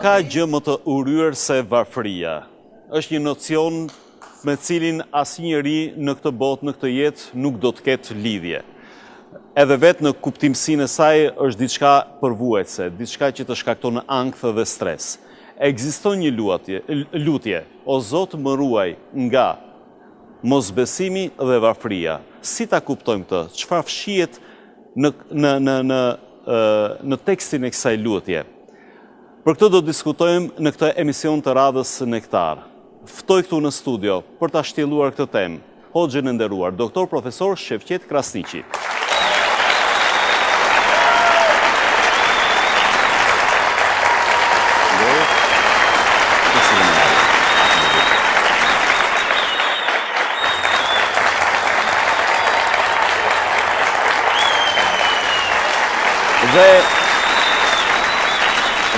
ka gjë më të urryer se varfëria. Është një nocion me cilin asnjëri në këtë botë, në këtë jetë, nuk do të ketë lidhje. Edhe vetë në kuptimsinë e saj është diçka përvuajtëse, diçka që të shkakton ankth dhe stres. Ekziston një lutje, o Zot më ruaj nga mosbesimi dhe varfëria. Si ta kuptojmë këtë? Çfarë fshihet në tekstin e kësaj lutje? Për këtë do të diskutojmë në këtë emision të radhës Nektar. Ftoj këtu në studio për ta shtjelluar këtë temë, hoxhën e nderuar, doktor profesor Shevqet Krasniqi.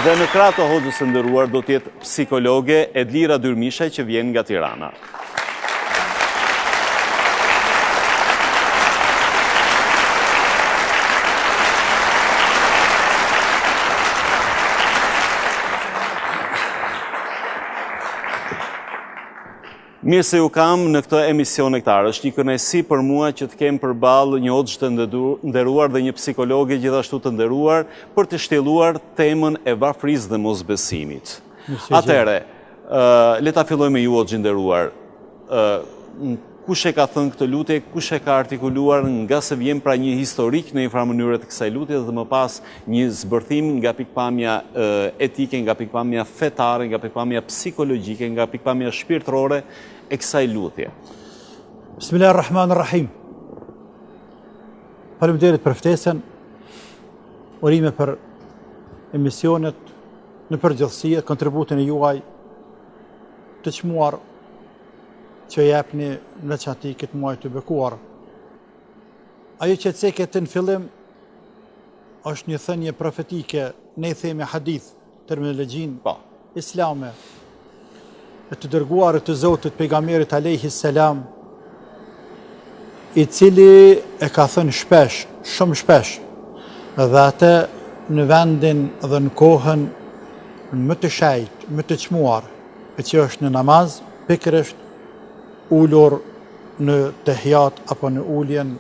Dhe në krah të hoxhës së nderuar do të jetë psikologe Edlira Dyrmishaj që vjen nga Tirana. Mirë se ju kam në këtë emision Nektar. Është një kënaqësi për mua që të kem përballë një hoxh të nderuar dhe një psikologe gjithashtu të nderuar për të shtjelluar temën e varfërisë dhe mosbesimit. Atëherë, le ta fillojmë me ju hoxh i nderuar. Kush e ka thënë këtë lutje, kush e ka artikuluar, nga se vjen pra një historik në një farë mënyrë të kësaj lutje dhe më pas një zbërthim nga pikpamja etike, nga pikpamja fetare, nga pikpamja psikologjike, nga pikpamja shpirtërore e kësaj lutje. Bismillahirrahmanirrahim. Faleminderit për ftesën, urime për emisionet në përgjithësi, kontributin e juaj të çmuar që jepni në veçanti këtë muaj të bekuar. Ajo që ceket në fillim është një thënie profetike, ne i themi hadith, terminologjin islame, e të dërguarit të Zotit pejgamberit alayhi salam, i cili e ka thënë shpesh, shumë shpesh, dhe atë në vendin dhe në kohën më të shejt, më të çmuar, e që është në namaz, pikërisht ullur në tehjat apo në ulljen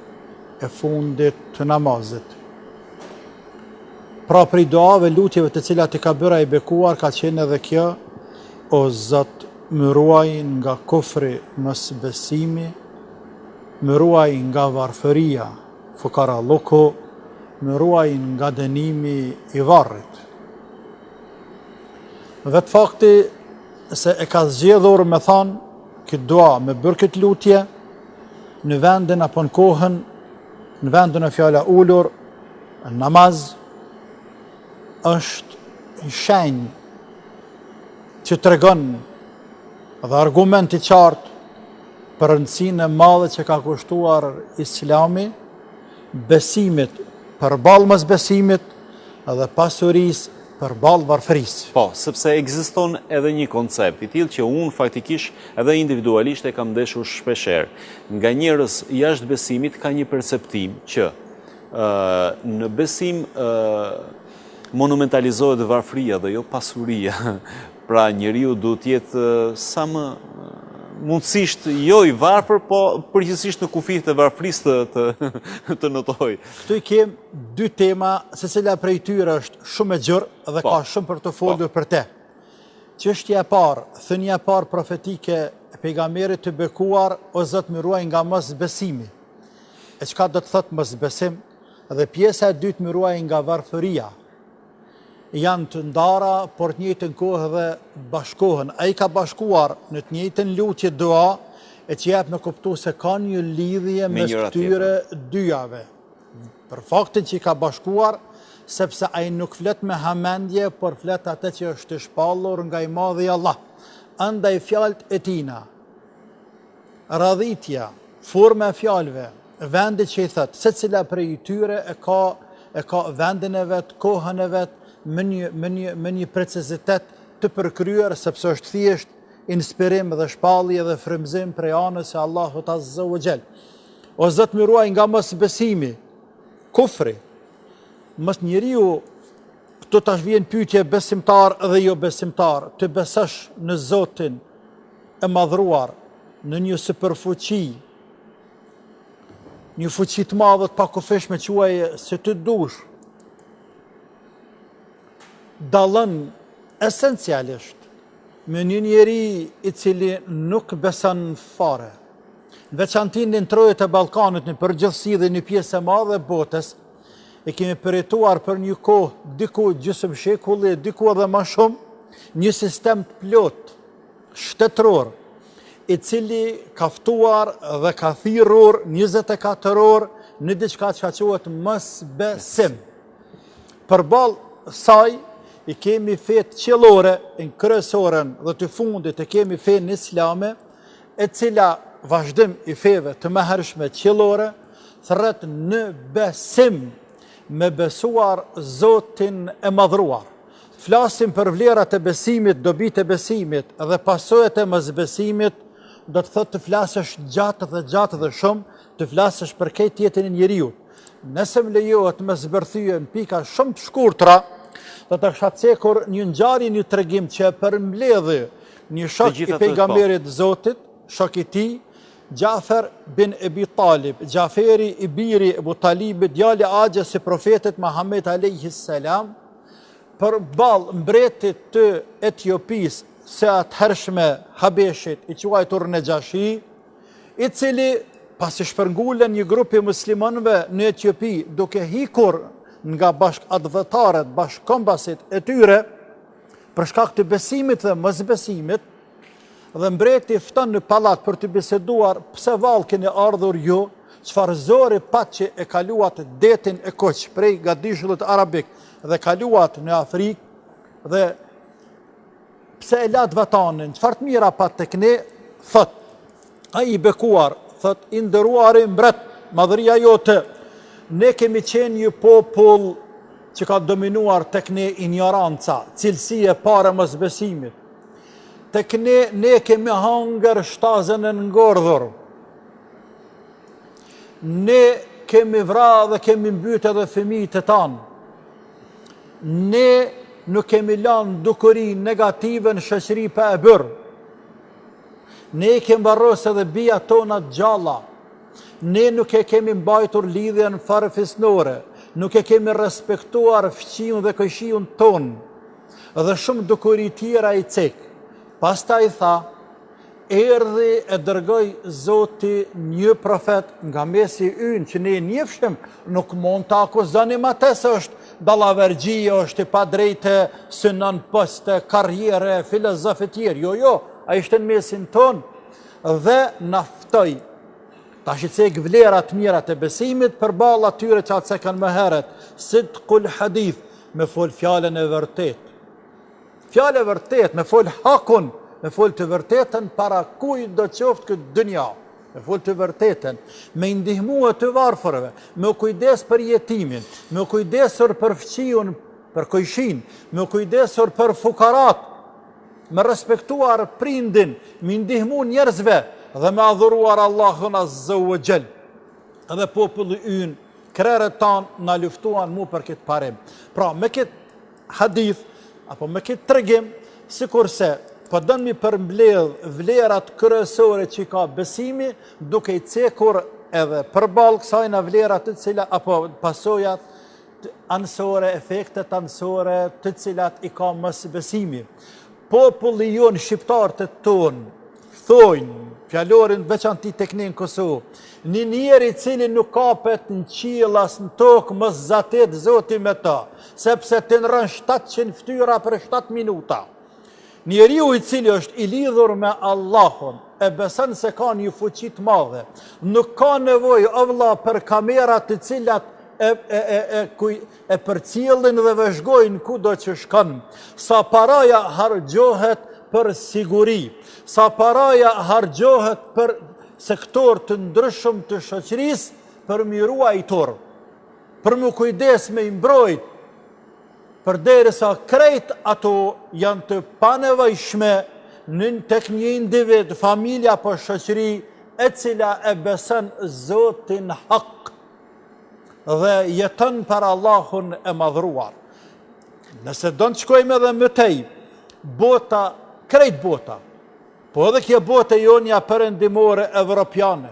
e fundit të namazit. Pra për i duave lutjeve të cilat i ka bëra i bekuar, ka qenë edhe kjo, o Zot, më ruaj nga kufri mos besimi, më ruaj nga varfëria, fukaralluku, më ruaj nga dënimi i varrit. Vetë fakti se e ka zgjedhur me thanë, këtë dua me bërë këtë lutje, në vendin apo në kohën, në vendin e fjala ullur, në namaz, është një shenjë që të regon dhe argument i qartë për rëndësinë e madhe që ka kushtuar Islami, besimit përballë mosbesimit dhe pasurisë përballë varfërisë. Po, sepse ekziston edhe një koncept i tillë që unë faktikisht edhe individualisht e kam ndeshur shpeshherë. Nga njerëz jashtë besimit ka një perceptim që në besim monumentalizohet varfëria dhe jo pasuria. Pra njeriu duhet të jetë sa më mundësisht jo i varfër, po përgjithsisht në kufijtë e varfërisë të notoj. Këtu i kem dy tema, secila prej tyre është shumë e gjerë dhe ka shumë për të folur për te. Çështja e parë, thënia e parë profetike e pejgamberit të bekuar, o Zot më ruaj nga mosbesimi. E çka do të thotë mosbesim? Dhe pjesa e dytë më ruaj nga varfëria. Janë të ndara, por të njëjtën kohë dhe bashkohen. Ai ka bashkuar në të njëjtën lutje dua, e që jep në kuptu se ka një lidhje mes këtyre dyjave. Për faktin që i ka bashkuar, sepse ai nuk flet me hamendje, por flet atë që është shpallur nga i madhi Allah. Andaj fjalët e tina, radhitja, forma e fjalëve, vendi që i thot, secila prej tyre e ka vendin e vet, kohën e vet, me një precizitet të përkryer, sepse është thjesht inspirim dhe shpallje dhe frymëzim prej anës së Allahut Azza wa Jall. O Zot më ruaj nga mosbesimi, kufri. Mos njeriu Këtu tash vjen pyetje besimtar dhe jo besimtar, të besosh në Zotin e madhruar, në një superfuqi, një fuqi të madhe të pakufishme quaje se të dush, dallon esencialisht me një njeri i cili nuk beson fare. Në veçantin në trojet e Ballkanit, në përgjithësi dhe një pjesë e madhe e botës, e kemi përjetuar për një kohë, diku gjysmë shekulli, diku edhe më shumë, një sistem të plot, shtetëror, i cili ka ftuar dhe ka thirrur 24 orë në diçka që quhet mosbesim. Përballë saj i kemi fetë qiellore, në kryesorën dhe të fundit e kemi fenë islame, e cila vazhdim i feve të mëhershme qiellore thret në besim, me besuar Zotin e madhruar. Flasim për vlerat e besimit, dobit e besimit dhe pasojat e mosbesimit, do të thotë të flasësh gjatë dhe shumë, të flasësh për këtë jetën e njeriut. Nëse më lejohet me zbërthyen pika shumë të shkurtra, do të kisha cekur një ngjarje, një tregim që e përmbledhi një shok i pejgamberit Zotit, shok i tij, Gjafer bin Ebi Talib, Gjaferi i biri Ebu Talibit, djali agjes i profetit Muhammed a.s. Përballë mbretit të Etiopis, se atëhershme Habeshit, i quajtur Nejashi, i cili pasi shpërngulën një grupi muslimanëve në Etiopi, duke hikur nga bashkëadhëtarët, bashkëkombasit e tyre, për shkak të besimit dhe mosbesimit, dhe mbreti fton në pallat për të biseduar pse vallë keni ardhur ju, çfarë zori pat që e kaluat detin e Koq prej Gadishullit Arabik dhe kaluat në Afrikë dhe pse e lat vatanin, çfarë të mira pat tek ne, thot ai i bekuar, thot i nderuari mbret, madhëria jote, ne kemi qenë një popull që ka dominuar tek ne ignoranca, cilësia e parë mosbesimit. Tek ne kemi hangër shtazën e ngordhur. Ne kemi vra dhe kemi mbyt edhe fëmijët e tanë. Ne nuk kemi lanë dukuri negative në shoqëri pa e bërë. Ne kemi mbarros edhe bija tona gjalla. Ne nuk e kemi mbajtur lidhjen farefisnore. Nuk e kemi respektuar fëqiun dhe këshiun tonë. Dhe shumë dukuri tjera i cek. Pasta i tha, erdhi e dërgoj Zoti një profet nga mesi ynë, që ne njefshim, nuk mund të akuzonim atë se është dallavergjie, është i padrejtë, synon poste, karriere, filozofi tjerë. Jo, a ishte në mesin tonë dhe naftoj. Ta shicek vlerat mirat e besimit përballë atyre që atë se kanë më heret, sidqul hadith, me fol fjallën e vërtet. Fjallë e vërtet, me fol hakun, me fol të vërtetën para kuj do qoftë këtë dënja, me fol të vërtetën, me ndihmu e të varfërve, me kujdes për jetimin, me kujdesur për fqiun, për kojshin, me kujdesur për fukarat, me respektuar prindin, me ndihmu njerëzve dhe me adhuruar Allahun Azza wa Jall. Edhe populli ynë, krerët tanë, na luftuan mu për këtë parim. Pra, me këtë hadith, apo me këtë tregim, sikurse po dënë mi përmbledh vlerat kryesore që ka besimi, duke i cekur edhe përballë kësajna vlerat të cilat, apo pasojat anësore, efektet anësore të cilat i ka mosbesimi. Populli jonë shqiptar të tonë, thojnë, fjallorin veçanti tek ne në Kosovë, një njeri cili nuk kapet në qiell as në tokë, mos zatet Zoti me ta, sepse të nërën 700 ftyra për 7 minuta. Njeriu i cili është i lidhur me Allahun, e beson se ka një fuqi të madhe, nuk ka nevojë o vëlla për kamerat të cilat e përcjellin dhe vëzhgojnë kudo që shkon. Sa paraja harxhohet për siguri, sa paraja harxhohet për sektor të ndryshëm të shoqërisë për mi ruajtur, për mu kujdes me imbrojt, përderisa krejt ato janë të panevojshme në tek një individ, familja apo shoqëri e cila e beson Zotin hak dhe jeton për Allahun e madhruar. Nëse do të shkojmë edhe më tej, bota, krejt bota, po edhe kjo bota jonja perëndimore evropiane,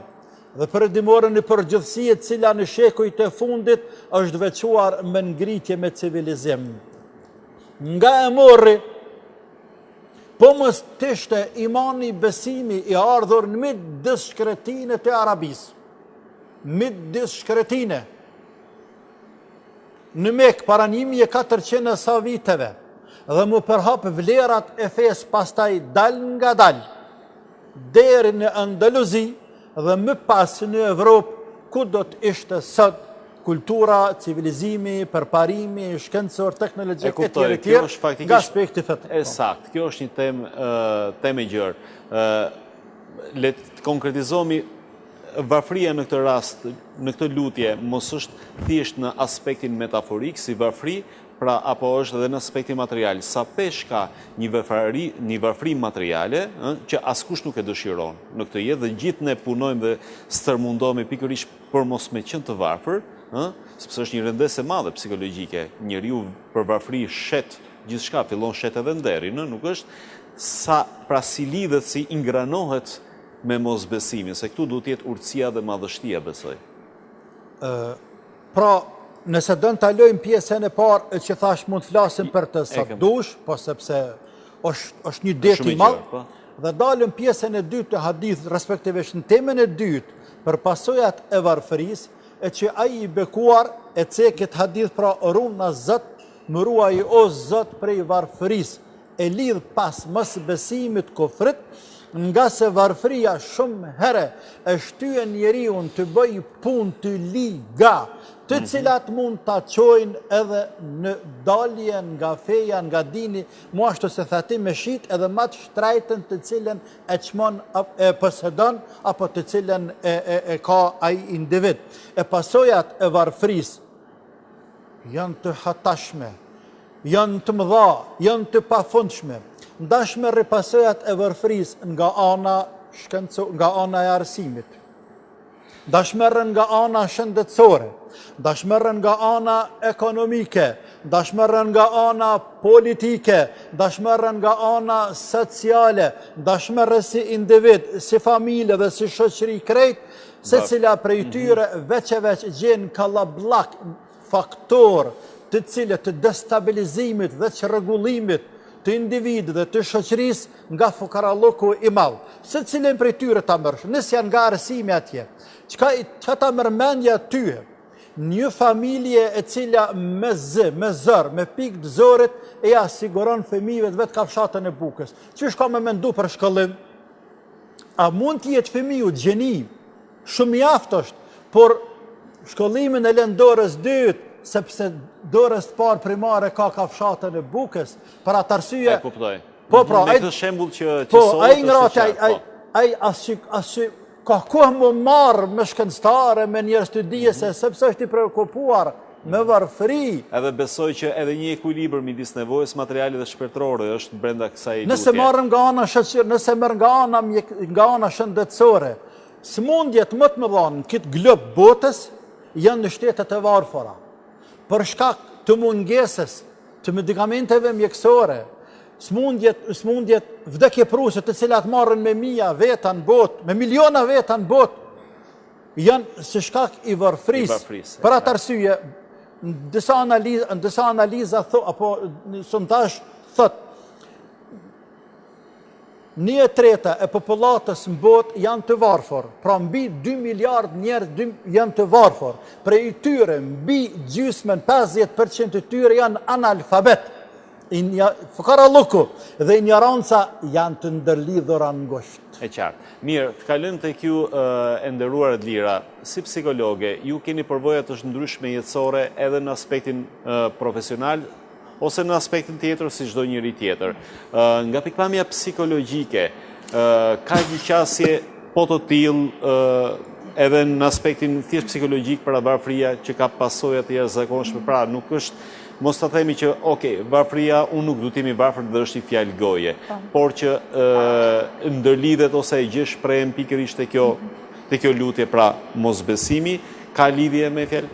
dhe perëndimore në përgjithësi e cila në shekujt e fundit është veçuar me ngritje me civilizim. Nga e morri, po mos t'ishte imani besimi i ardhur në midis shkretine të Arabisë, midis shkretine, në Mekë para 1400 sa viteve, dhe mu përhap vlerat e fesë pastaj dal nga dal, deri në Andaluzi dhe më pas në Evropë, ku do të ishte sot kultura, civilizimi, përparimi, shkencor, teknologjik e tjerë, nga aspekti fetë. Sakt, kjo është një temë e gjerë. Le të konkretizomi, varfëria në këtë rast, në këtë lutje, mos është thjesht në aspektin metaforik, si varfëri, pra apo është edhe në aspektin material. Sa pesh ka një varfëri materiale, që askush nuk e dëshiron në këtë jetë, dhe gjithë ne punojmë dhe stërmundohemi pikërisht për mos me qenë të varfër, sepse është një rëndesë e madhe psikologjike. Njeriu për varfëri shet gjithçka, fillon shet edhe nderin, nuk është pra si lidhet, si ingranohet me mosbesimin, se këtu duhet jetë urtësia dhe madhështia, besoj. Pra, nëse do të kalojmë pjesën e parë që thash mund të flasim për të sot dush, po sepse është një det i madh, dhe dalëm pjesën e dytë të hadith, respektivisht në temën e dytë, për pasojat e varfërisë, e që ai i bekuar e cekit hadith pra runa Zot, më ruaj o Zot prej varfërisë, e lidh pas mosbesimit kufrit, nga se varfëria shumë herë e shtyen njeriu të bëj punë të liga, të cilat mund të qojnë edhe në dalje nga feja, nga dini, mu ashtu se thati me shit edhe matë shtrajtën të cilën e qmon e posedon, apo të cilën e ka ai individ. E pasojat e varfëris janë të hatashme, janë të mëdha, janë të pafundshme. Ndashme ripasojat e varfëris nga ana e arsimit, dashmerën nga ana shëndetësore, dashmerën nga ana ekonomike, dashmerën nga ana politike, dashmerën nga ana sociale, dashmerën si individ, si familje dhe si shoqëri krejt, se cila prej tyre veç e veç gjenë kallabllak faktor të cilët të destabilizimit dhe që rregullimit të individ dhe të shoqërisë nga fukaralloku i madh. Se cilën prej tyre ta mërsh, nësë janë nga arsimi atje, çka ta mërmendja tyre, një familje e cila me zër, me pikë të zorit, e ja siguron fëmijëve të vetë kafshatën e bukës. Qysh ka me mendu për shkollim? A mund të jetë fëmiu gjeni, shumë i aftë është, por shkollimin e lën dorës dytë, sepse dorës të parë primare ka kafshatën e bukës, për atë arsye... E kuptoj. Po, pra, me këtë shembull që ai ngrati, ai asy ka kohë më marrë me shkencëtare, me njerëz të dijes, sepse është i preokupuar me varfëri. Edhe besoj që edhe një ekuilibër midis nevojës materiale dhe shpirtërore është brenda kësaj lutje. Nëse marrëm nga ana shoqëri, nëse merr nga ana shëndetësore, smundjet më të mëdha në këtë glob botës janë në shtetet e varfëra. Për shkak të mungesës të medikamenteve mjekësore, smundjet vdekjepruse të cilat marrën me mija veta në botë, me miliona veta në botë, janë së shkak i varfërisë. Për atë arsye, në disa analiza apo sondazh thot, 1/3 e popullatës në botë janë të varfër, pra mbi 2 miliard njerëz janë të varfër, prej tyre mbi gjysmën 50% të tyre janë analfabet, fukaralluku dhe ignoranca janë të ndërlidhura ngushtë. E qartë. Mirë, të kalojmë tek ju e nderuar Edlira, si psikologe, ju keni përvoja të ndryshme jetësore edhe në aspektin profesional, ose në aspektin tjetër si çdo njeri tjetër. Nga pikpamja psikologjike, ka një qasje po të tillë edhe në aspektin thjesht psikologjik për varfëria që ka pasojat e jashtëzakonshme, pra nuk është, mos ta themi që, varfëria, unë nuk du t'jemi varfër dhe është i fjalë goje, por që ndërlidhet ose e gjesh prehën pikërisht te kjo lutje, pra mosbesimi, ka lidhje me fjalë?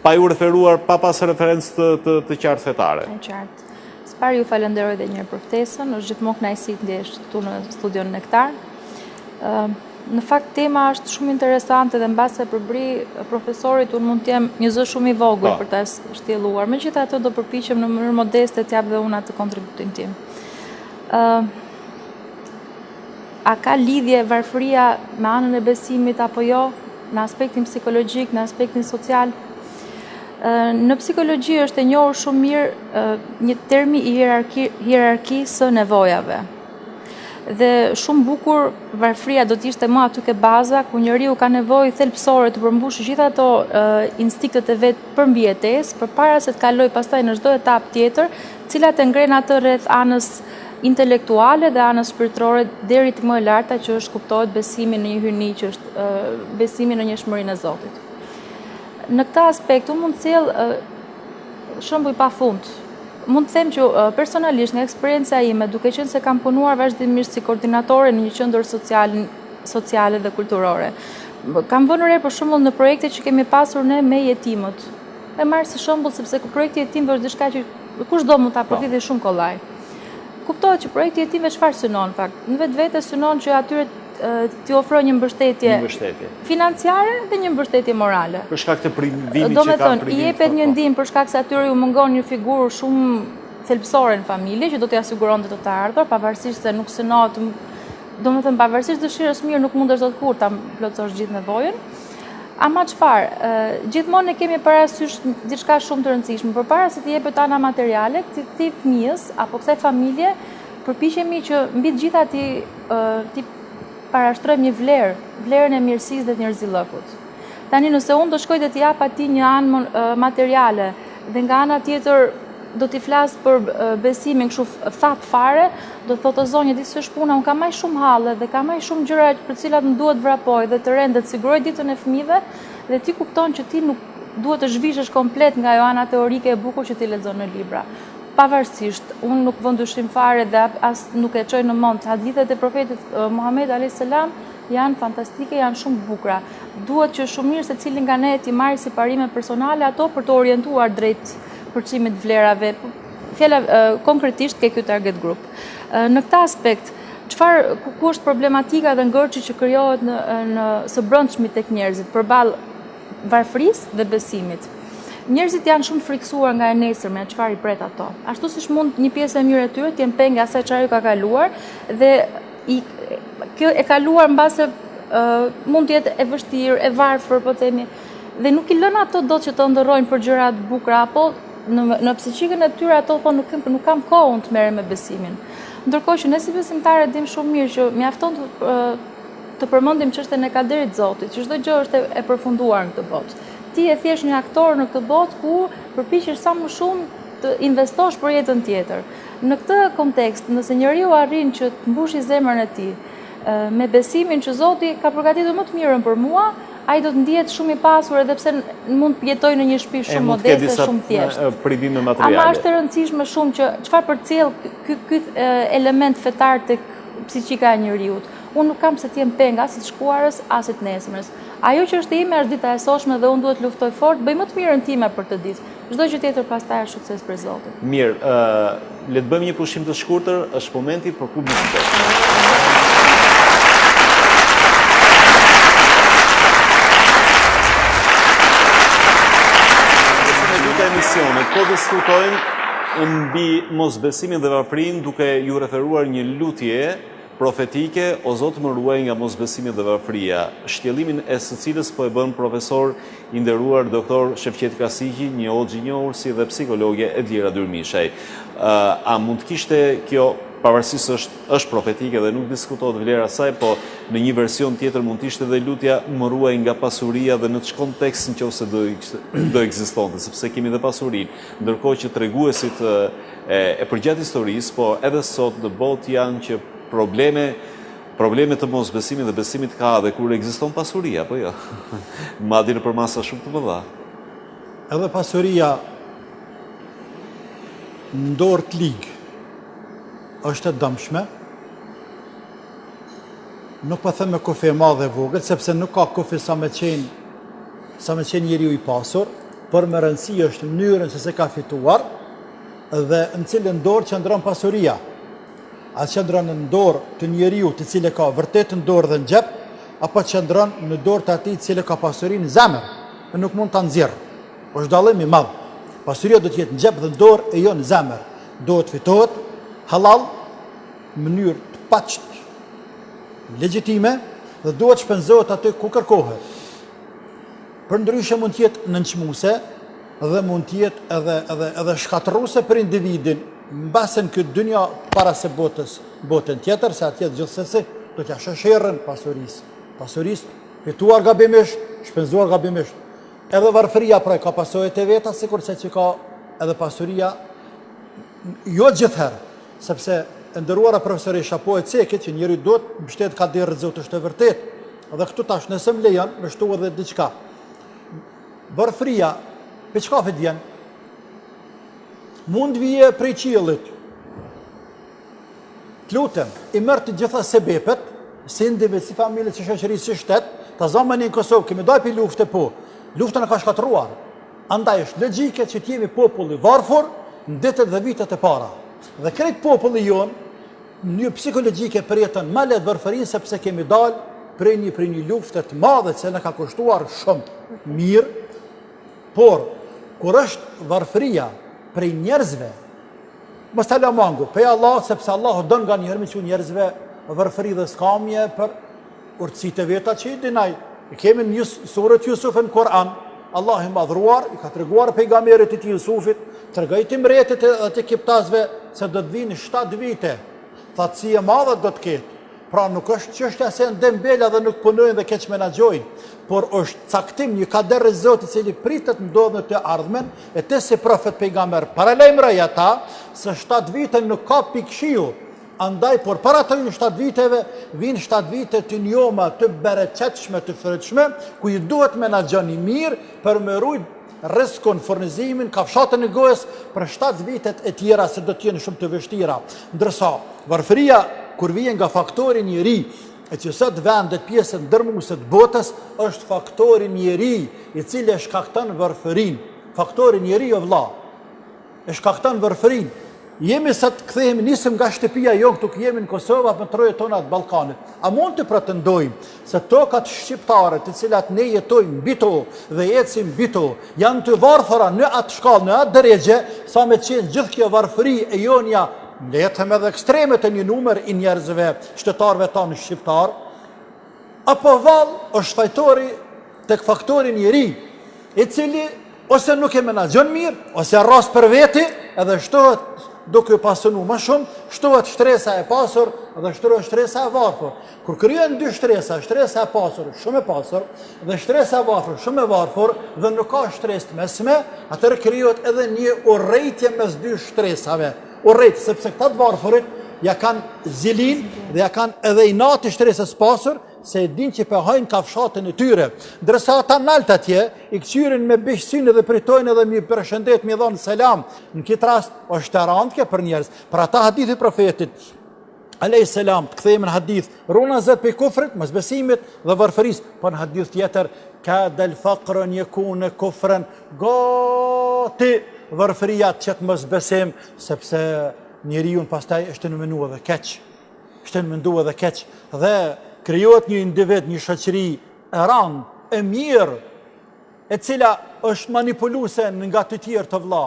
pa ju referuar, pa pas referencë të qartë fetare. E qartë. S'par ju falenderoj dhe njërë për ftesën, është gjithmonë kënaqësi të ndjesh këtu në studion Nektar. Në fakt, tema është shumë interesante dhe mbase përbri profesorit, unë mund t'jem një zë shumë i vogël për ta shtjelluar. Megjithatë do përpiqem në mënyrë modeste t'jap dhe unë atë kontributin tim. A ka lidhje varfëria me anën e besimit apo jo, në aspektin psikologjik, në aspektin social? Në psikologji është e njohur shumë mirë një termi i hierarkisë së nevojave. Dhe shumë bukur varfëria do t'ishte më aty ke baza, ku njeriu ka nevojë thelbësore të përmbushë gjithë ato instiktet e vet për mbijetesë, përpara se të kaloj pastaj në çdo etapë tjetër, cilat e ngren atë rreth anës intelektuale dhe anës shpirtërore deri te më e larta që është kuptohet besimi në një hyrni, që është besimi në njëshmërinë e Zotit. Në këtë aspekt unë mund të sjell shembuj pafund. Mund të them që personalisht nga eksperjenca ime, duke qenë se kam punuar vazhdimisht si koordinatore në një qendër sociale dhe kulturore. Kam vënë re për shembull në projekte që kemi pasur ne me jetimët. E marr si shembull sepse projekti i jetimëve është diçka që kushdo mund ta përfitojë shumë kollaj. Kuptohet që projekti i jetimëve çfarë synon në fakt? Në vetvete synon që atyre t'i ofroj një mbështetje financiare dhe një mbështetje morale. Për shkak të privimit që ka do me thënë, i jepet një ndihmë për shkak se atyre ju mungon një figurë shumë thelbësore në familje që do t'i asiguronte të ardhur, pavarësisht se nuk synohet, do me thënë, pavarësisht dëshirës mirë nuk mundesh dot kur ta plotësosh gjithë nevojën. Ama çfarë? Gjithmonë ne kemi parasysh diçka shumë të rëndësishme. Përpara se t'i jepet ana materiale, këtij fëmijës apo kësaj familje, përpiqemi që mbi të gjitha ti parashtrojmë një vlerën e mirësisë dhe të njerëzillëkut. Tani nëse unë do shkoj dhe t'i jap atij një anë materiale dhe nga ana tjetër do t'i flas për besimin kështu thatë fare, do thotë o zonjë, di s'është puna, unë kam aq shumë halle dhe kam aq shumë gjëra për cilat më duhet vrapoj dhe të rend dhe të siguroj ditën e fëmijëve, dhe ti kupton që ti nuk duhet të zhvishesh komplet nga ajo ana teorike e bukur që ti lexon në libra. Pavarësisht, unë nuk vën dyshim fare dhe as nuk e çoj në mend, hadithet e profetit Muhammed a.s. janë fantastike, janë shumë bukura. Duhet që shumë mirë secili nga ne t'i marrë si parime personale ato për të orientuar drejt përçimit vlerave. Fjala konkretisht ke ky target group. Në këtë aspekt, ku është problematika dhe ngërçi që krijohet në së brendshmi tek njerëzit përballë varfërisë dhe besimit? Njerëzit janë shumë friksuar nga e nesërme, çfarë i pret ato. Ashtu siç mund një pjesë e mirë e tyre të jenë pengë asaj çfarë ka kaluar dhe kjo e kaluar mbase mund të jetë e vështirë, e varfër, po themi, dhe nuk i lën ato dot që të ndërrojnë për gjëra të bukura, apo në psiqikën e tyre ato thonë nuk kam kohë unë të merrem me besimin. Ndërkohë që ne si besimtarë dim shumë mirë që mjafton të përmendim çështën e kaderit të Zotit, që çdo gjë është e përfunduar në këtë botë. Ti e thjesht një aktor në këtë botë ku përpiqesh sa më shumë të investosh për jetën tjetër. Në këtë kontekst, nëse njeriu arrin që të mbushë zemrën e tij me besimin që Zoti ka përgatitur më të mirën për mua, ai do të ndihet shumë i pasur edhe pse mund të jetojë në një shtëpi shumë modeste, shumë thjeshtë. Privime materiale. Ama është e rëndësishme shumë që çfarë përcjell ky element fetar tek psiqika e njeriu. Unë nuk kam se të jem penga as të shkuarës as të nesërmës. Ajo që është ime është dita e sotshme dhe unë duhet luftoj fort, bëj më të mirën time për të ditë. Çdo gjë tjetër pastaj është sukses për Zotin. Mirë, le të bëjmë një pushim të shkurtër, është momenti për publicitet. Në dytë emisionet, po diskutojmë mbi mosbesimin dhe varfërinë duke ju referuar një lutje profetike, o Zotë më ruaj nga mosbesimi dhe varfëria, shtjellimin e së cilës po e bën profesor i nderuar doktor Shefqet Kasiqi, një hoxh i njohur si dhe psikologje Edira Dyrmishaj. A mund të kishte kjo, pavarësisht është profetike dhe nuk diskutohet vlera saj, po në një version tjetër mund të ishte dhe lutja më ruaj nga pasuria dhe në ç'është kontekst nëse do ekzistonte, sepse kemi dhe pasurinë, ndërkohë që treguesit e përgjatë historisë, po edhe sot në botë janë që probleme të mosbesimit dhe besimit ka dhe kur ekziston pasuria, po jo. Madje nëpër masa shumë të mëdha. Edhe pasuria në dorë të ligë është e dëmshme. Nuk po them me kufi e madhe e vogël, sepse nuk ka kufi sa me qenë njeriu i pasur. por më rëndësi është mënyrën se ka fituar dhe në cilën dorë qëndron pasuria. A qëndron në dorë të njeriu të cilë ka vërtet në dorë dhe në xhep, apo qëndron në dorë të atij i cili ka pasurinë në zemër, e nuk mund ta nxjerrë. Është dallim i madh. Pasuria do të jetë në xhep dhe në dorë e jo në zemër. Duhet fitohet halal, në mënyrë të paqët, legjitime dhe duhet shpenzohet aty ku kërkohet. Përndryshe mund të jetë nënçmuese dhe mund të jetë edhe shkatërruese për individin, mbasën këtë dynja para se botën tjetër, se atje gjithsesi do t'ja shësherën pasurisë. Pasurisë fituar gabimisht, shpenzuar gabimisht. Edhe varfëria pra ka pasojat e veta, sikurse që ka edhe pasuria jo gjithherë, sepse nderuara profesori Shapo e Cekit që njëri duhet mbështet ka derë Zot është e vërtet. Dhe këtu tash nëse më lejon, më shtu edhe diçka. Varfëria, për çka vjen? Mund vije prej qiellit. Lutem, i merr të gjitha sebepet, si individ, si familje, si shoqëri, si shtet, ta zamanin në Kosovë, kemi dojë për lufte po. Luftën e ka shkatëruar. Andaj është logjike që t'jemi populli varfër në ditët dhe vitet e para. Dhe krejt populli jonë, një psikologjike përjetën ma letë varfërinë, sepse kemi dalë prej një lufte të madhe që në ka kushtuar shumë mirë, por kur është varfëria prej njerëzve, mos ta lamangu, pe Allah, sepse Allah don nga njerëmi që njerëzve varfëri dhe skamje për urtësitë e veta që i dinaj. Kemi një surët Jusuf në Koran, Allah i madhruar, i ka treguar pejgamberit e tij Jusufit, tregoi ti mbretit e atë kiptazve se do të vinë 7 vite. Thatësi e madhe do të ketë. Pra nuk është çështja se ndembela dhe nuk punojnë dhe keq menaxhojnë, por është caktim një kader i Zotit i cili pritet ndodhë në të ardhmen, e te si profet pejgamber paralajmëroi ata se 7 vite nuk ka pikëshiu. Andaj, por para të vinë 7 viteve, vinë 7 vite të njoma, të bereqetshme, të fërëtshme, ku i duhet menaxhoni mirë për me rujt rrezikun, furnizimin, kafshatën e gojës për 7 vitet e tjera se do t'jenë shumë të vështira. Ndërsa, varfëria, kur vjen nga faktori njeri, e që sot vendet pjesën ndërmuese të botës, është faktori njeri, i cili e shkakton varfërinë. Faktori njeri o vlla, e shkakton varfërinë. Jemi sa të kthehemi, nisëm nga shtëpia jonë këtu jemi në Kosovë apo në trojet tona të Ballkanit. A mund të pretendojmë se tokat shqiptare të cilat ne jetojmë mbi to dhe ecim mbi to janë të varfëra në atë shkallë, në atë drejgje, sa me qenë gjithë kjo varfëri e jonja, le të them edhe ekstremet e një numër i njerëzve, shtetarëve tanë shqiptar, apo vallë është fajtori tek faktori njeri, i cili ose nuk e menaxhon mirë, ose rras për veti, edhe shtohet duke pasunu më shumë, shtohet shtresa e pasur dhe shtohet shtresa e varfër. Kur krijohen dy shtresa, shtresa e pasur shumë e pasur dhe shtresa e varfër shumë e varfër dhe nuk ka shtresë të mesme, atëherë krijohet edhe një urrëtie mes dy shtresave. Urrëtie sepse këta të varfërit ja kanë zilin dhe ja kanë edhe inati shtresës pasur, se e din që pëhajnë kafshatën e tyre. Ndërsa ata nalt atje, i këqyrin me bishësinë dhe pritojnë edhe mi përshëndet, mi dhonë selam. Në këtë rast, është të randke për njerëz. Për ata hadithi profetit, alayhis salam, të kthehemi në hadith, runa zot pe kufrit, mosbesimit dhe varfërisë, po në hadith tjetër, ka dal faqrun yakun kufran, gati varfëria të qetë mosbesim, sepse njeriu pastaj është në menua dhe keq. Është në menua dhe keq dhe krijohet një individ, një shoqëri e rand, e mirë, e cila është manipuluese nga të tjerë të vëlla,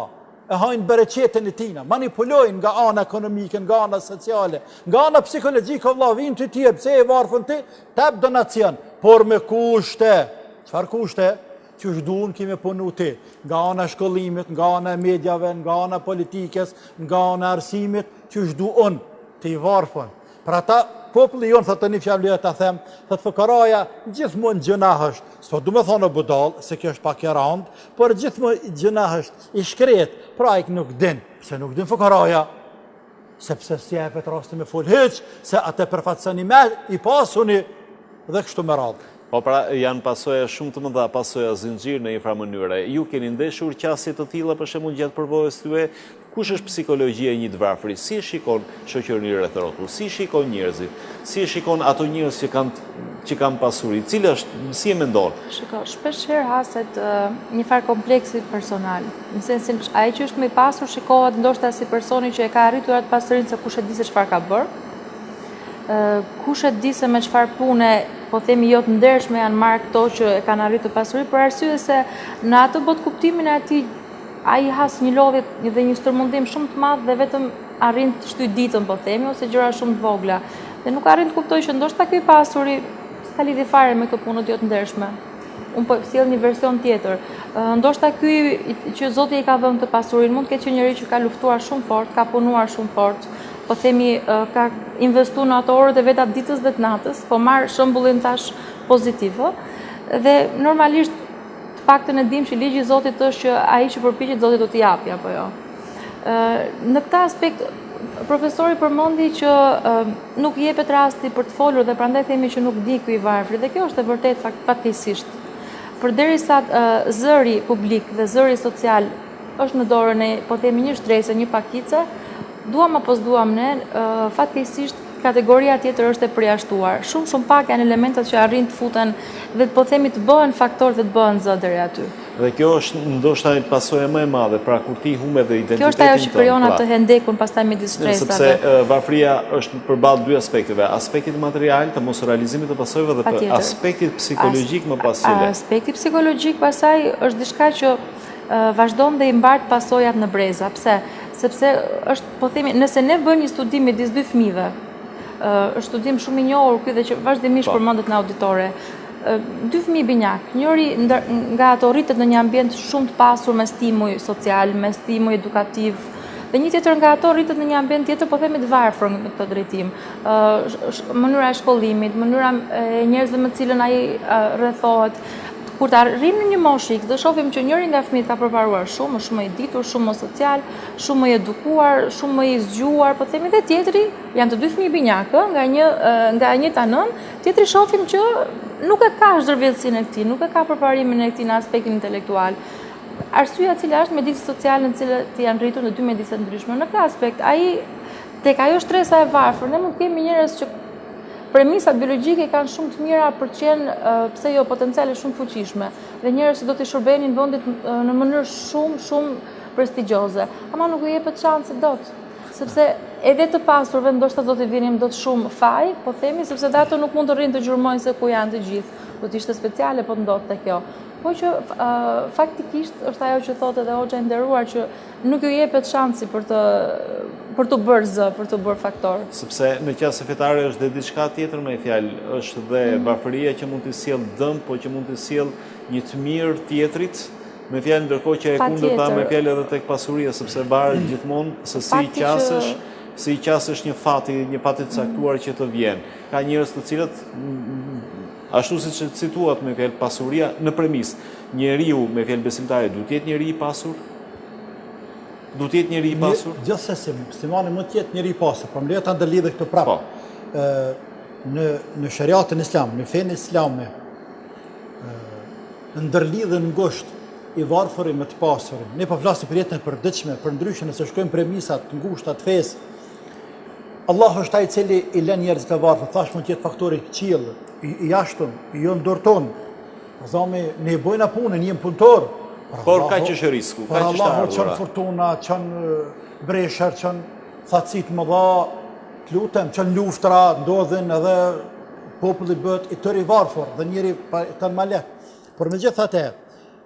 e hajnë bereqetin e tina, manipulojnë nga ana ekonomike, nga ana sociale, nga ana psikologjike, vëlla, vinë të tjerë, pse e varfën ti, tap donacion, por me kushte. Çfarë kushte? Që është duhen kime punu ti, nga ana shkollimit, nga ana e medjave, nga ana politikës, nga ana arsimit, që është duhen të i varfën. Për ata, populli jonë, thëtë një fjalë ta them, thëtë fëkaraja, gjithmonë gjënah është, s'po du me thonë budal, se kjo është pak e randë, por gjithmonë gjënah është, i shkret, pra ik nuk din, se nuk din fëkaraja, sepse si jepet rasti me full hyq, se atë përfatësani me, i pasuni, dhe kështu me radhë. Po pra janë pasoja shumë të mëdha, pasoja zinxhir në një farë mënyre. Ju keni ndeshur qasje të tilla për shembull gjatë përvojës tuaj? Kush është psikologjia e një të varfërit? Si e shikon shoqërinë rreth rrotull? Si shikon njerëzit? Si e shikon ato njerëz që kanë pasuri? Cila është, si e mendon? Shiko, shpesh herë haset një farë kompleksi personal. Në sensin ai që është më i pasur shikohet ndoshta si personi që e ka arritur atë pasurinë se kush e di se çfarë ka bërë. Kush e di se me çfarë pune, po themi jo të ndershme janë marrë këto që e kanë arritur pasuri, për arsye se në atë botë kuptimin e atij ai has një lodhje dhe një stërmundim shumë të madh dhe vetëm arrin të shtyjë ditën, po themi, ose gjëra shumë të vogla. Dhe nuk arrin të kuptojë që ndoshta ky pasuri s'ka lidhje fare me këtë punë jo të ndershme. Unë po sjell një version tjetër. Ndoshta ky që Zoti i ka dhënë të pasurinë mund të ketë qenë njëri që ka luftuar shumë fort, ka punuar shumë fort, po themi ka investuar në ato orët e veta ditës dhe të natës, po marr shembullin tash pozitiv. Dhe normalisht të paktën e dim që ligji i Zotit është që ai që përpiqet Zoti do t'i japë apo jo. Në këtë aspekt profesori përmendi që nuk jepet rasti për të folur dhe prandaj themi që nuk di ky i varfër dhe kjo është e vërtet fatkeqësisht. Përderisa zëri publik dhe zëri social është në dorën e, po themi, një shtrese, një pakice, duam apo s'duam ne, fatkeqësisht kategoria tjetër është e përjashtuar. Shumë pak janë elementet që arrin të futen dhe po themi të bëhen faktor dhe të bëhen zë deri aty. Dhe kjo është ndoshta pasojë më e madhe, pra kur ti humbe dhe identitetin. Kjo është ajo që krijon atë hendekun pastaj midis stresave. Sepse varfëria është përballë dy aspekteve, aspektit material të mos realizimit të pasojëve dhe aspektit psikologjik më pas cile. Aspekti psikologjik pastaj është diçka që vazhdon dhe i mbart pasojat në breza. Pse? Sepse është, po themi, nëse ne bëjmë një studim midis dy fëmijëve, është studim shumë i njohur ky dhe që vazhdimisht përmendet në auditore. Dy fëmijë binjak, njëri nga ato rritet në një ambient shumë të pasur me stimuj social, me stimuj edukativ, dhe një tjetër nga ato rritet në një ambient tjetër, po themi të varfër në këtë drejtim. Mënyra e shkollimit, mënyra e njerëzve me cilën ai rrethohet. Kur të arrim në një moshë X, do shohim që njëri nga fëmijët ka përparuar shumë më i ditur, shumë më social, shumë më i edukuar, shumë më i zgjuar, po themi, dhe tjetri janë të dy fëmijë binjakë, nga njëjta nën, tjetri shohim që nuk e ka zhërvellësinë e këtij, nuk e ka përparimin e këtij në aspektin intelektual. Arsyeja cila është mjedisi social në cilët janë rritur në dy mjedise ndryshme. Në këtë aspekt, ai tek ajo shtresa e varfër, ne mund të kemi njerëz që premisat biologjike kanë shumë të mira për të qenë, pse jo, potenciale shumë fuqishme dhe njerëz që do t'i shërbenin vendit në mënyrë shumë prestigjioze, ama nuk u jepet shanse dot. Sepse edhe të pasurve ndoshta do të vinim dot shumë faj, po themi, sepse dhe ato nuk mund të rrinë të gjurmojnë se ku janë të gjithë. Do të ishte speciale po ndodhte kjo. Po që faktikisht është ajo që thotë edhe hoxha e nderuar që nuk ju jepet shansi për të bërë zë, për të bërë faktor. Sepse në qasë fetare është dhe diçka tjetër me fjalë, është dhe varfëria që mund të sjellë dëm, po që mund të sjellë një të mirë tjetrit, me fjalë ndërkohë që e kundërta me fjalë edhe tek pasuria, sepse varet gjithmonë se si i qasësh një fati të caktuar që të vjen. Ka njerëz të cilët ashtu siç cituat me fjalë pasuria në premis, njeriu me fjalë besimtare duhet të jetë njeri i pasur? Duhet të jetë njeri i pasur? Gjithsesi, muslimani mund të jetë njeri i pasur, por më lejo ta ndërlidhe këtë prapë. Në shariatin islam, në fenë islame, ndërlidhen ngushtë i varfërin me të pasurin. Ne po flasim për jetën e përditshme, për ndryshe nëse shkojmë premisat të ngushta të fesë. Allahu është ai i cili i lën njerëzit e varfër, thash mund të jetë faktori i qiell, i jashtëm, jo në dorë tonë. Azami ne bëjna punën, jemi punëtor. Por ka që është risku, ka që është Allahu ardhura. çon fortuna, çon bresher, çon thatësi të mëdha, të lutem, çon luftra, ndodhin edhe populli bëhet i tërë i varfër dhe njëri të malë. Por megjithatë,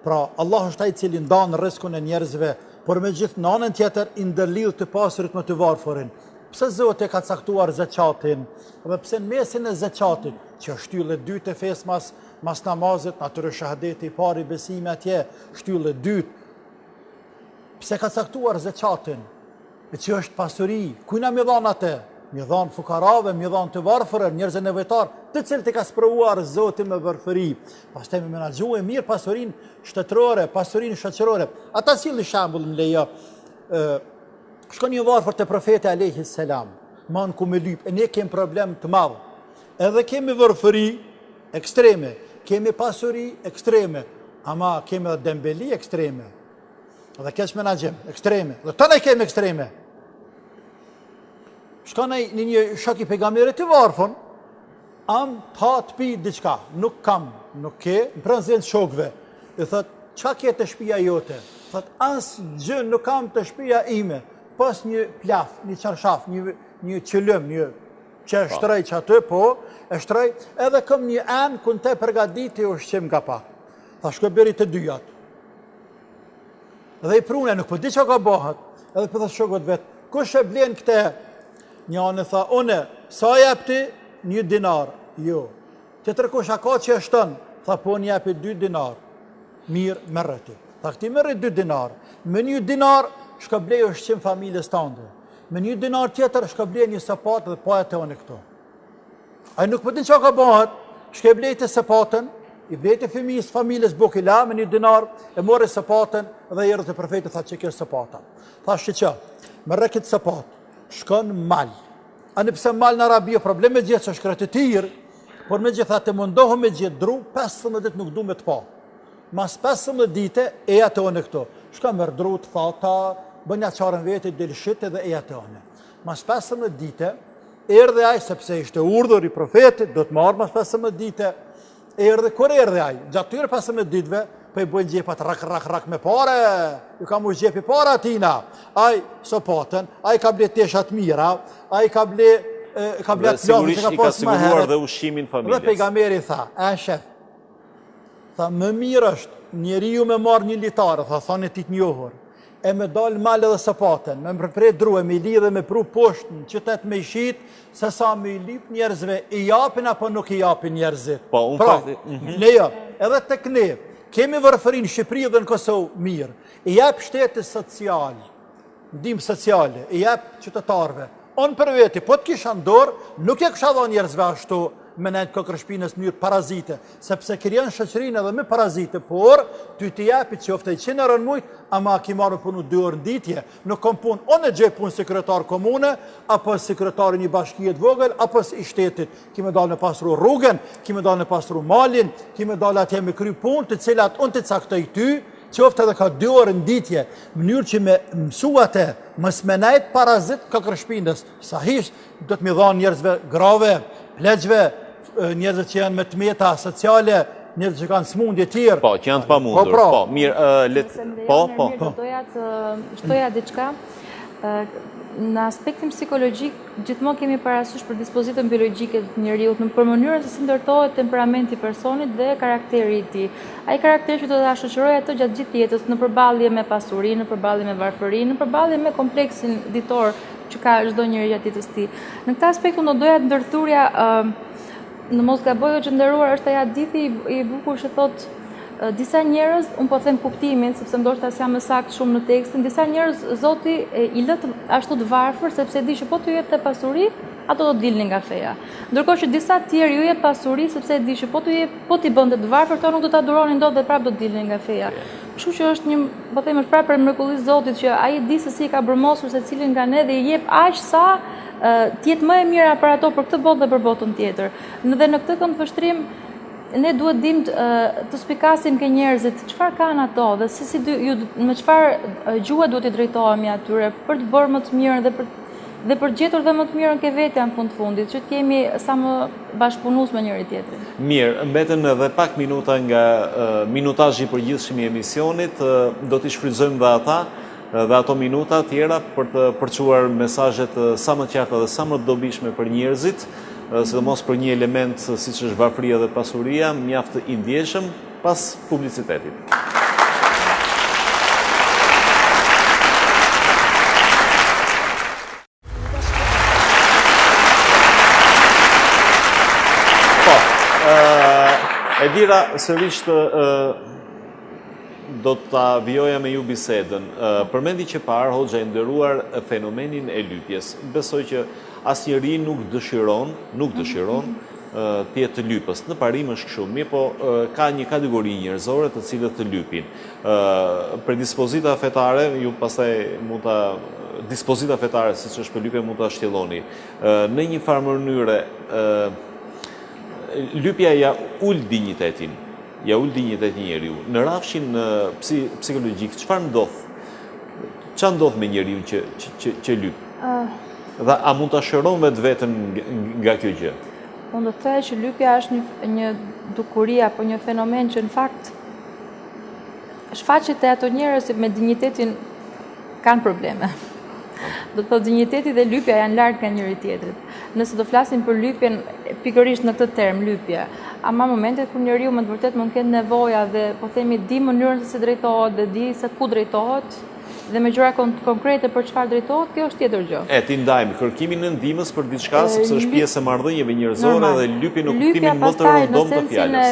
pra Allahu është ai i cili ndan rrezikun e njerëzve, por megjithë në anën tjetër i ndërlidh të pasurit me të varfërin. Pse Zoti ka caktuar zakatin? Apo pse në mesin e zakatit, që është shtyllë e dytë e fesë mas namazit, natyrë shahadeti i parë i besimi atje, shtyllë e dytë. Pse ka caktuar zakatin? E që është pasuri, kujna mi dhanë atë? Mi dhanë fukarave, mi dhanë të varfërë, njerëz e nevojtar, të cilët e ka sprovuar Zoti me varfëri. Pastaj me menaxhue mirë pasurinë shtetërore, pasurinë shoqërore. Ata sillni shembull më lejo. Shkon një varfër te profeti alayhis salam, man ku me lyp, e ne kemi problem të madh. Edhe kemi varfëri ekstreme, kemi pasuri ekstreme, ama kemi dhe dembeli ekstreme, dhe keq menaxhim ekstreme, dhe të ne kemi ekstreme. Shka në një shok i pejgamberit të varfën, am ta të pi diçka, nuk kam, nuk ke, më pranzel shokve, dhe thot, qa ke të shpia jote? Thot, asë gjë nuk kam të shpia ime, pas një plaf, një qarshaf, një qëllëm, një që e shtrej që aty, po, e shtrej, edhe këm një anë kun te përgaditi u shqim nga pak. Tha shko beri të dyjat. Edhe i prune, nuk po di që ka bëhat, edhe për dhe shokët vetë, kush e blen këte? Një anë tha, une, sa jep ti? 1 dinar. Jo. Që tërkush a ka që e shtën? Tha, po një jepi 2 dinar. Mirë, merre ti. Tha, këti merre 2 dinar. Me 1 dinar, shka blej u shqim familjes tande. Me 1 dinar tjetër, shka blej një sapat dhe paja të one këto. A nuk përdin që ka bëhat, shka blej të sapatën, i blej të fëmijës familjes Bukila me 1 dinar, e mori sapatën dhe i rrët e profetit, tha që kjo sapata. Tha shqy që, merre këtë sapat, shkon mal. A nëpse mal në Arabi, probleme gjithë që shkret të tirë, por me gjitha të mundohë me gjithë dru, 15 dit nuk du me të pa. Mas 15 dite, eja të one këto. Shka mërë dru të thata, bënja qarën vete, delshite dhe eja të one. Mas 15 dite, erdhe aj, sepse ishte urdhër i profetit, do të marrë mas 15 dite, erdhe, kur erdhe aj? Gjatë tyre 15 ditve, për i bëjnë gjepat rak me pare, ju ka mu gjepi para atina, aj sopatën, aj ka ble teshat mira, aj ka ble atë plasë, sigurisht i ka siguruar dhe ushimin familjes. Dhe pejgamberi tha, shef, tha, më mirë është njeriu me marrë 1 litarë, tha, thane ti të njohur, e me dalë malë dhe sapatën, me më përprej dru, e me li dhe me pru poshtë në qytet me i shit, se sa me i lip njerëzve, i japin apo nuk i japin njerëzit. Po, unë pra, fakti... ne jo, edhe të këne, kemi vërfërin Shqipëri dhe në Kosovë mirë, i jep shtetit social, ndim sociale, i jep qytetarve. Onë për veti, po të kisha ndorë, nuk e kësha dha njerëzve ashtu, me nejtë këkërshpinës njërë parazite, sepse kërë janë shëqërinë edhe me parazite, por ty të jepi që ofte i 100 euro në mujtë, ama ki marrë punu 2 orë në ditje, nuk kom punë, onë e gjej punë sekretar komune, apo sekretari një bashkijet vogël, apo i shtetit, ki me dalë në pasru rrugën, ki me dalë në pasru malin, ki me dalë atje me kry punë, të cilat unë të caktoj ty, që ofte edhe ka 2 orë në ditje, mënyrë që me mësuate, mës me nejtë parazit këkërshpinës, sahish, do të mi dhanë njerëzve grave, pleqve, njerëzit që janë me të meta sociale, njerëzit që kanë smundje tjirë. Po, që janë të pamundur. Po, mirë, po. Doja të shtoja diçka. Në aspektin psikologjik, gjithmonë kemi parasysh për dispozitën biologjike të njeriut, në për mënyrën se si ndërtohet temperamenti i personit dhe karakteri i tij. Ai karakteri që do ta shoqërojë atë gjatë gjithë jetës në përballje me pasurinë, në përballje me varfërinë, në përballje me kompleksin ditor që ka çdo njeri gjatë jetës së tij. Në këtë aspekt unë doja të ndërthurja në mos gaboj që nderuar është ai hadithi i bukur që thotë disa njerëz, unë po them kuptimin, sepse ndoshta s'jam më saktë shumë në tekstin, disa njerëz Zoti i lë ashtu të varfër sepse di që po t'ju jep të pasuri, ato do të dilnin nga feja. Ndërkohë që disa tjerë ju jep pasuri sepse di që po t'i bënte të varfër, to nuk do ta duronin dot dhe prapë do të dilnin nga feja. Kështu që është një, po them, është prapë për mrekullisë Zotit që ai di se si ka bërmosur secilin nga ne dhe i jep aq sa të jetë më e mira për ato, për këtë botë dhe për botën tjetër. Dhe në këtë këndvështrim ne duhet dim të spikasim ke njerëzit çfarë kanë ato dhe me çfarë gjuhë duhet i drejtohemi atyre për të bërë më të mirën dhe për gjetur dhe më të mirën ke vetja në fund fundit, që të jemi sa më bashkëpunues me njëri tjetrin. Mirë, mbeten edhe pak minuta nga minutazhi i përgjithshëm i emisionit, do t'i shfrytëzojmë dhe ata dhe ato minuta tjera për të përçuar mesazhet sa më qarta dhe sa më të dobishme për njerëzit, sidomos për një element siç është varfëria dhe pasuria, mjaft i ndjeshëm pas publicitetit. Po, Edira, sërish do të vijoja me ju bisedën. Përmendi që parë, Hoxha e nderuar fenomenin e lypjes. Besoj që asnjëri nuk dëshiron të jetë të lypës. Në parim është kështu, mirë po ka një kategori njerëzore të cilët të lypin. Për dispozita fetare, ju pastaj mund ta dispozita fetare, siç është për lypje, mund ta shtjelloni. Në një farë mënyre lypja ja ul dinjitetin, njeriu. Në rafshin psikologjik, çfarë ndodh? Çfarë ndodh me njeriu që lyp? Dhe a mund ta shëron vetveten nga kjo gjë? Unë do të thej që lypja është një dukuri apo një fenomen që në fakt shfaqet e ato njerëz që me dinjitetin kanë probleme. Do të thotë dinjiteti dhe lypja janë larg nga njëri tjetrit. Nëse do flasim për lypjen pikërisht në këtë term lypje, ama momentet kur njeriu me të vërtet mund të ketë nevoja dhe po themi di mënyrën se si drejtohet dhe di se ku drejtohet dhe me gjëra konkrete për çfarë drejtohet, kjo është tjetër gjë. Ti ndajmë kërkimin e ndihmës për diçka sepse është pjesë e marrëdhënieve njerëzore dhe lypi në kuptimin më të rëndom të fjalës. Lypja pastaj në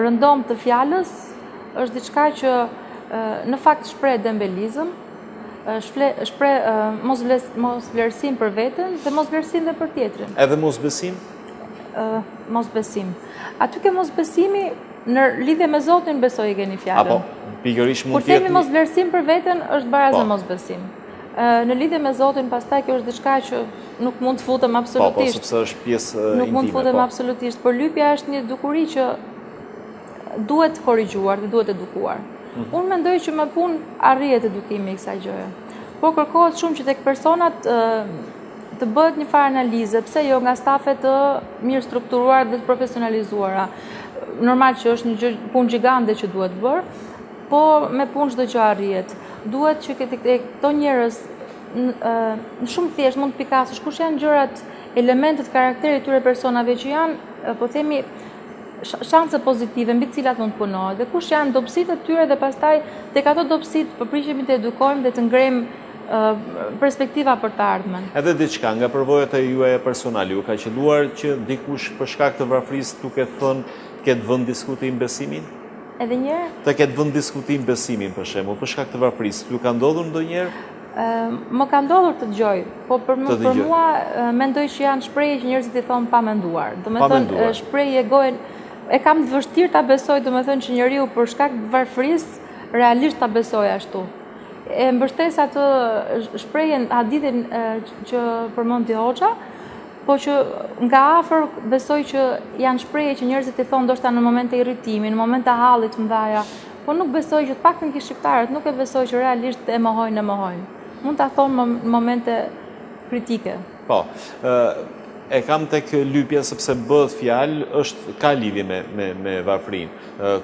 rëndom të fjalës është diçka që në fakt shpreh dembelizëm, shpreh mosvlerësim për veten dhe mosvlerësim dhe për tjetrin. Edhe mosbesim? Mosbesim. Aty ke mosbesimi në lidhje me Zotin besoj e keni fjalën. Apo pikërisht mund të jetë. Kur themi mosvlerësim për veten është barazë mosbesim. Në lidhje me Zotin pastaj kjo është diçka që nuk mund të futem absolutisht. Po, sepse është pjesë intime. Nuk mund të futem absolutisht, por lypja është një dukuri që duhet korrigjuar dhe duhet edukuar. Unë mendoj që më punë arrihet edukimi i kësaj gjëje. Por kërkohet shumë që tek personat të bëhet një farë analize, pse jo nga stafe të mirë strukturuar dhe të profesionalizuara. Normal që është një punë gjigande që duhet bërë, po me punë çdo gjë arrihet. Duhet që këto njerëz në shumë thjesht mund të pikasësh kush janë gjërat, elementet, karakterit tyre personave që janë, po themi, shanse pozitive mbi të cilat mund të punohet dhe kush janë dobësitë e tyre dhe pastaj tek ato dobësitë përpiqemi të edukojmë dhe të ngrejmë perspektiva për të ardhmen. Edhe diçka nga përvojat e juaja personale, ju ka qelluar që dikush për shkak të varfërisë duke thënë të ketë vënë diskutim besimin? Edhe një herë? Të ketë vënë diskutim besimin për shembull, për shkak të varfërisë, ju ka ndodhur ndonjëherë? Më ka ndodhur të dëgjoj, po për mua mendoj që janë shprehje që njerëzit i thonë pa menduar. Do të thonë shprehje gojen e kam të vështirë ta besoj, do të thonë që njeriu për shkak të varfërisë realisht ta besoj ashtu. E mbështes atë shprehjen, hadithin që përmendi Hoxha, po që nga afër besoj që janë shprehje që njerëzit i thonë ndoshta në momente irritimi, në momente hallit të mëdha, po nuk besoj që të paktën që shqiptarët nuk e besoj që realisht e mohojnë. Mund ta thonë në momente kritike. Po. E kam tek lypja sepse bëhet fjalë ka lidhje me varfërinë.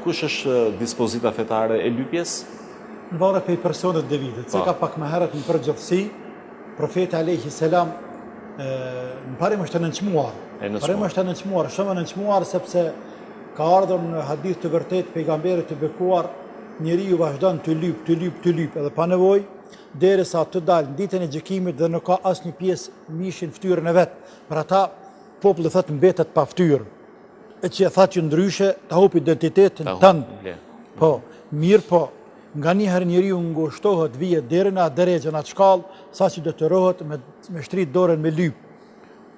Kush është dispozita fetare e lypjes? Në varet prej personit dhe vitit. Se ka pak më herët në përgjithësi, profeti alayhi salam në parim është të nënçmuar. Shumë nënçmuar sepse ka ardhur në hadith të vërtet pejgamberit të bekuar, njeriu vazhdon të lyp edhe pa nevojë, derisa të dalë në ditën e gjykimit dhe nuk ka asnjë pjesë mishin fytyrën e vet. Për ata populli thotë mbetet pa fytyrë. E që e thatë që ndryshe ta hupi identitetin tënd. Po, mirë po. Nga njëherë njeriu ngushtohet vijet deri në atë drejtë, në atë shkallë, saqë detyrohet me shtrit dorën me lyp.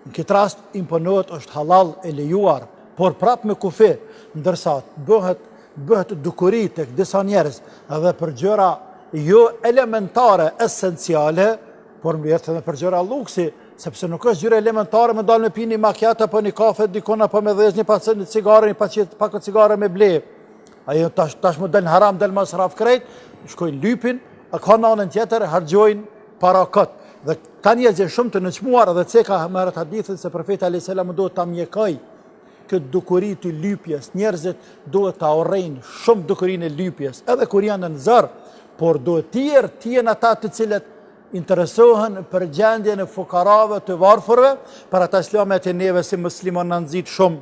Në këtë rast imponohet është halal e lejuar, por prap me kufi, ndërsa bëhet dukuri tek disa njerëz edhe për gjëra jo elementare, esenciale, por më edhe për gjëra luksi, sepse nuk është gjëra elementare me dalë me pini macchiato apo një kafe dikon apo me dhëz një cigare, një pakë cigare me ble. Ajo tash më del haram, del masraf krejt, shkojnë lypin, a ka anën tjetër, harxojnë para kët. Dhe ka njerëz shumë të nënçmuar edhe ceka merret hadithin se profeti alayhis salam duhet ta mjekoj këtë dukuri të lypjes. Njerëzit duhet ta urrejnë shumë dukurinë e lypjes, edhe kur janë në zor, por duhet të jenë ata të cilët interesohen për gjendjen e fukarave të varfërve, për ata islamet e neve si musliman në nxit shumë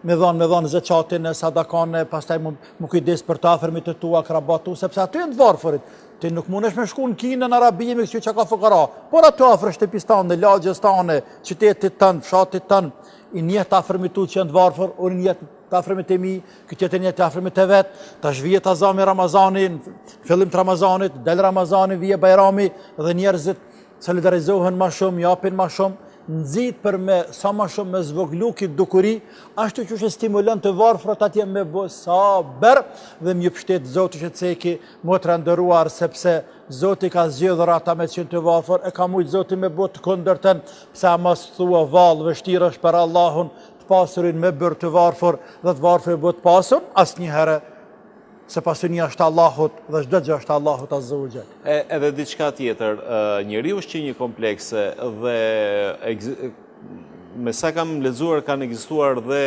me dhon zeqatin, sadakane, pastaj më kujdes për të afërmit të tua, krabatu, sepse aty janë të varfërit. Ti nuk mundesh me shku në Kinë, në Arabi, me kështu që ka fukara. Por aty afër shtëpisë tande, lagjes tande, qytetit tënd, fshatit tënd, i njeh të afërmit tu që janë të varfër, unë njeh të afërmit e mi, këtë tjetër njeh të afërmit e vet. Tash vihet azami Ramazani, fillim të Ramazanit, del Ramazani, vije Bajrami dhe njerëzit solidarizohen më shumë, japin më shumë. nëzit për me sa ma shumë me zvoglu këtë dukuri, ashtu që është stimulon të varfrat atje me bo saber dhe më pështet Zoti që të ceki motra ndëruar, sepse Zoti ka zgjedhur ata me qenë të varfër, e ka mujtë Zoti me bo të kundërtën, pse ama së thua valë, vështirë është për Allahun të pasurin me bërë të varfër dhe të varfër e bo të pasur, asë një herë, se pasunia është Allahut dhe çdo gjë është Allahut azza wa jall. Edhe diçka tjetër, njeriu është një komplekse dhe me sa kam lexuar kanë ekzistuar dhe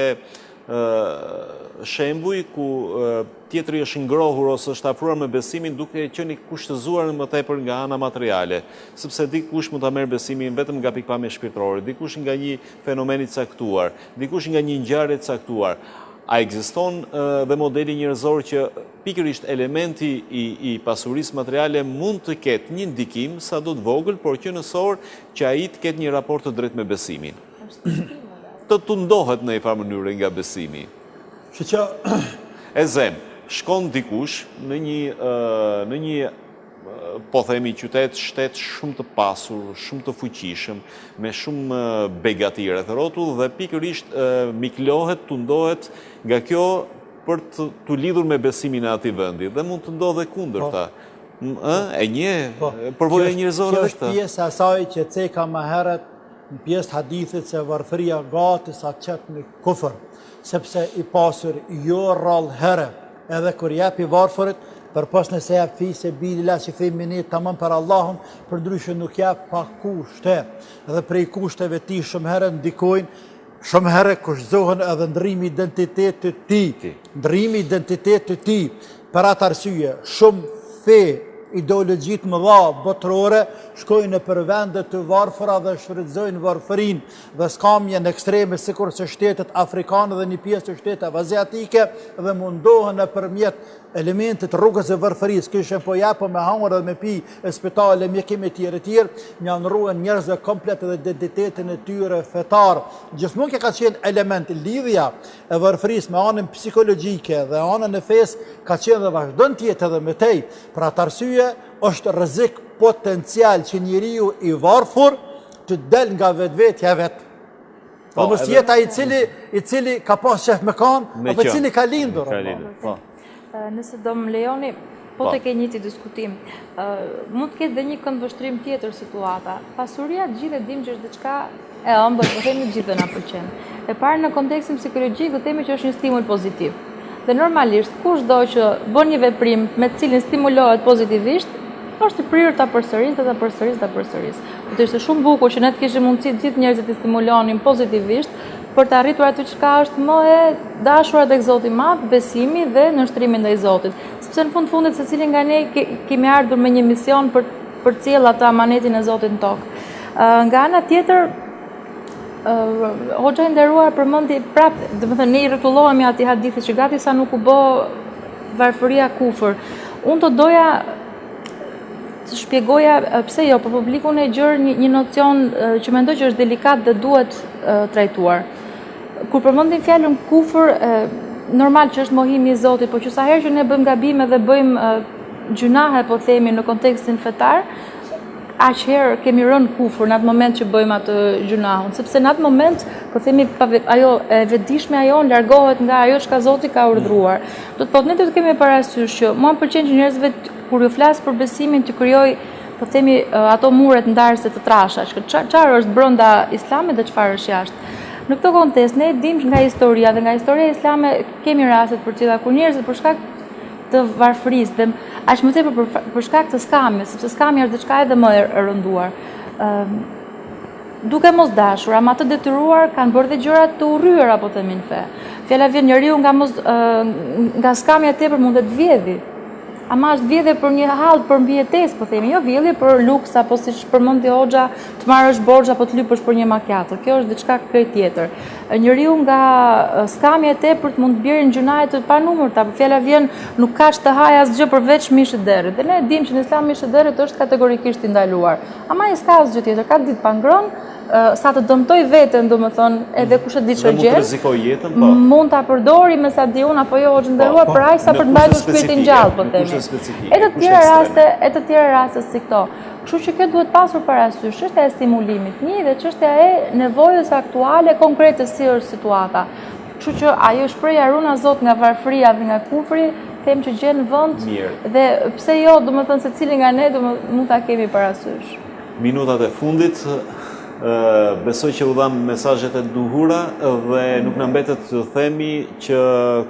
shembuj ku tjetri është ngrohur ose është afruar me besimin duke qenë i kushtëzuar më tepër nga ana materiale, sepse dikush mund ta merr besimin vetëm nga pikpamja shpirtërore, dikush nga një fenomen i caktuar, dikush nga një ngjarje e caktuar. A ekziston dhe modeli njerëzor që pikërisht elementi i pasurisë materiale mund të ketë një ndikim sa do të vogël, por që nësor që ai të ketë një raport të drejtë me besimin. Të tundohet në një farë mënyrë nga besimi. E zem, shkon dikush në një po themi qytet, shtet shumë të pasur, shumë të fuqishëm, me shumë begati rreth rrotull dhe pikërisht miklohet, tundohet nga kjo për të lidhur me besimin e atij vendi dhe mund të ndodhe kundërta. E një përvoja njerëzore është këtë. Kjo është pjesë asaj që ceka më herët në pjesë hadithit se varfëria gati sa qëtë në kufër, sepse i pasur jo rrallë herë, edhe kur jep i varfërit, për pas nëse jep fi se bilila që themi ne tamam për Allahun, për ndryshe nuk jep pa kushte. Dhe prej kushteve ti shumë herë ndikojnë, shumë herë kushtohen edhe ndrimi identitet të ti. Ndrimi identitet të ti. Për atë arsye, shumë fe, ideologjit më dha botërore, shkojnë për vendet të varfëra dhe shfrytëzojnë varfërin dhe skamjen ekstreme sikur se shtetet afrikane dhe një pjesë të shteteve aziatike dhe mundohen nëpërmjet elementit rrugës e varfërisë, kishen po japo me hangër dhe me pi e spitale, mjekime tjerë, një anruhen njerëzve komplet dhe identitetin e tyre fetar. Gjithmonë ka qenë element lidhja e varfërisë me anën psikologjike dhe anën e fesë ka qenë dhe vazhdon të jetë edhe me tej. Për atë arsye është rrezik potencial që njeriu i varfër të del nga vetvetja vet. Po mos jetë ai i cili ka pas shef me kanë, apo i cili ka lindur. Nëse do më lejoni, po të ke një të diskutim, mund të ketë dhe një këndvështrim tjetër situata. Pasuria gjithë e dim që është diçka e ëmbël, po themi gjithë na pëlqen. E parë në kontekstin psikologjik do themi që është një stimul pozitiv. Dhe normalisht kushdo që bën një veprim me të cilin stimulohet pozitivisht, është i prirur ta përsëris. Do të ishte shumë bukur që ne të kishim mundësi gjithë njerëzit të stimulonin pozitivisht për të arritur aty çka është më e dashura tek Zoti i Madh, besimi dhe nënshtrimi ndaj Zotit. Sepse në fundit secili nga ne kemi ardhur me një mision për cilë atë amanetin e Zotit në tokë. Nga ana tjetër, hoxha i nderuar përmendi prapë, domethënë ne i rrotullohemi atij hadithi që gati sa nuk u bë varfëria kufër. Unë të doja të shpjegoja pse jo, për publikun e gjër një nocion që mendoj që është delikat dhe duhet trajtuar. Kur përmendim fjalën kufër, normal që është mohimi i Zotit, por që sa herë që ne bëjmë gabime dhe bëjmë gjunahe, po themi, në kontekstin fetar, aq herë kemi rënë kufër në atë moment që bëjmë atë gjunahun, sepse në atë moment, po themi, ajo e vetëdijshmja jonë largohet nga ajo çka Zoti ka urdhëruar. Do të thotë ne do të kemi parasysh që mua më pëlqen që njerëzve kur ju flas për besimin të krijoj, po themi, ato muret ndarëse të trasha, çfarë është brenda Islamit dhe çfarë është jashtë. Në këtë kontekst ne dimë nga historia dhe nga historia islame kemi rastet për cila kur njerëzit për shkak të varfërisë dhe aq më tepër për shkak të skamjes, sepse skamja është diçka edhe më e rënduar. Duke mos dashur, ama të detyruar kanë bërë dhe gjëra të urryera, po themi në fe. Fjala vjen njeriu nga skamja tepër mund të vjedhë. Ama është vjedhje për një hall për mbijetesë, po themi, jo vjedhje për luks apo siç përmendi hoxha, të marrësh borxh apo të lypësh për një macchiato. Kjo është diçka krejt tjetër. Njeriu nga skamja e tepërt mund të bjerë në gjunaje të panumërta, por fjala vjen nuk ka të haj asgjë përveç mishit derrit. Dhe ne dimë që në Islam mishi derrit është kategorikisht i ndaluar. Ama ai s'ka asgjë tjetër, ka ditë pa ngrënë sa të dëmtoj veten, do më thonë, edhe kush e di çfarë Dhe mund gjë. të rrezikoj jetën, po. Mund ta përdori me sa di unë apo jo është nderuar për aq sa për të mbajtur shpirtin gjallë, po themi. E të tjera raste si këto. Kështu që kjo duhet pasur parasysh, çështja e stimulimit, një dhe çështja e nevojës aktuale konkrete si është situata. Kështu që ajo shpreha runa Zot nga varfëria dhe nga kufri, them që gjen vend dhe pse jo, domethënë secili nga ne mund ta kemi parasysh. Minutat e fundit, besoj që u dham mesazhet e duhura dhe nuk na mbetet të themi që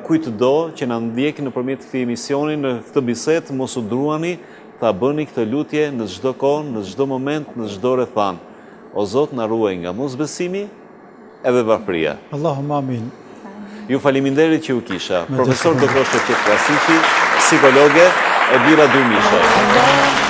kujt do që na ndjek nëpërmjet këtij emisioni në këtë bisedë mos u druani, ta bëni këtë lutje në çdo kohë, në çdo moment, në çdo rrethan. O Zot, na ruaj nga mosbesimi edhe varfëria. Allahumma amin. Ju faleminderit që u kisha. Profesor Dr. Shoqet Krasiqi, psikologe, Edira Durmishe.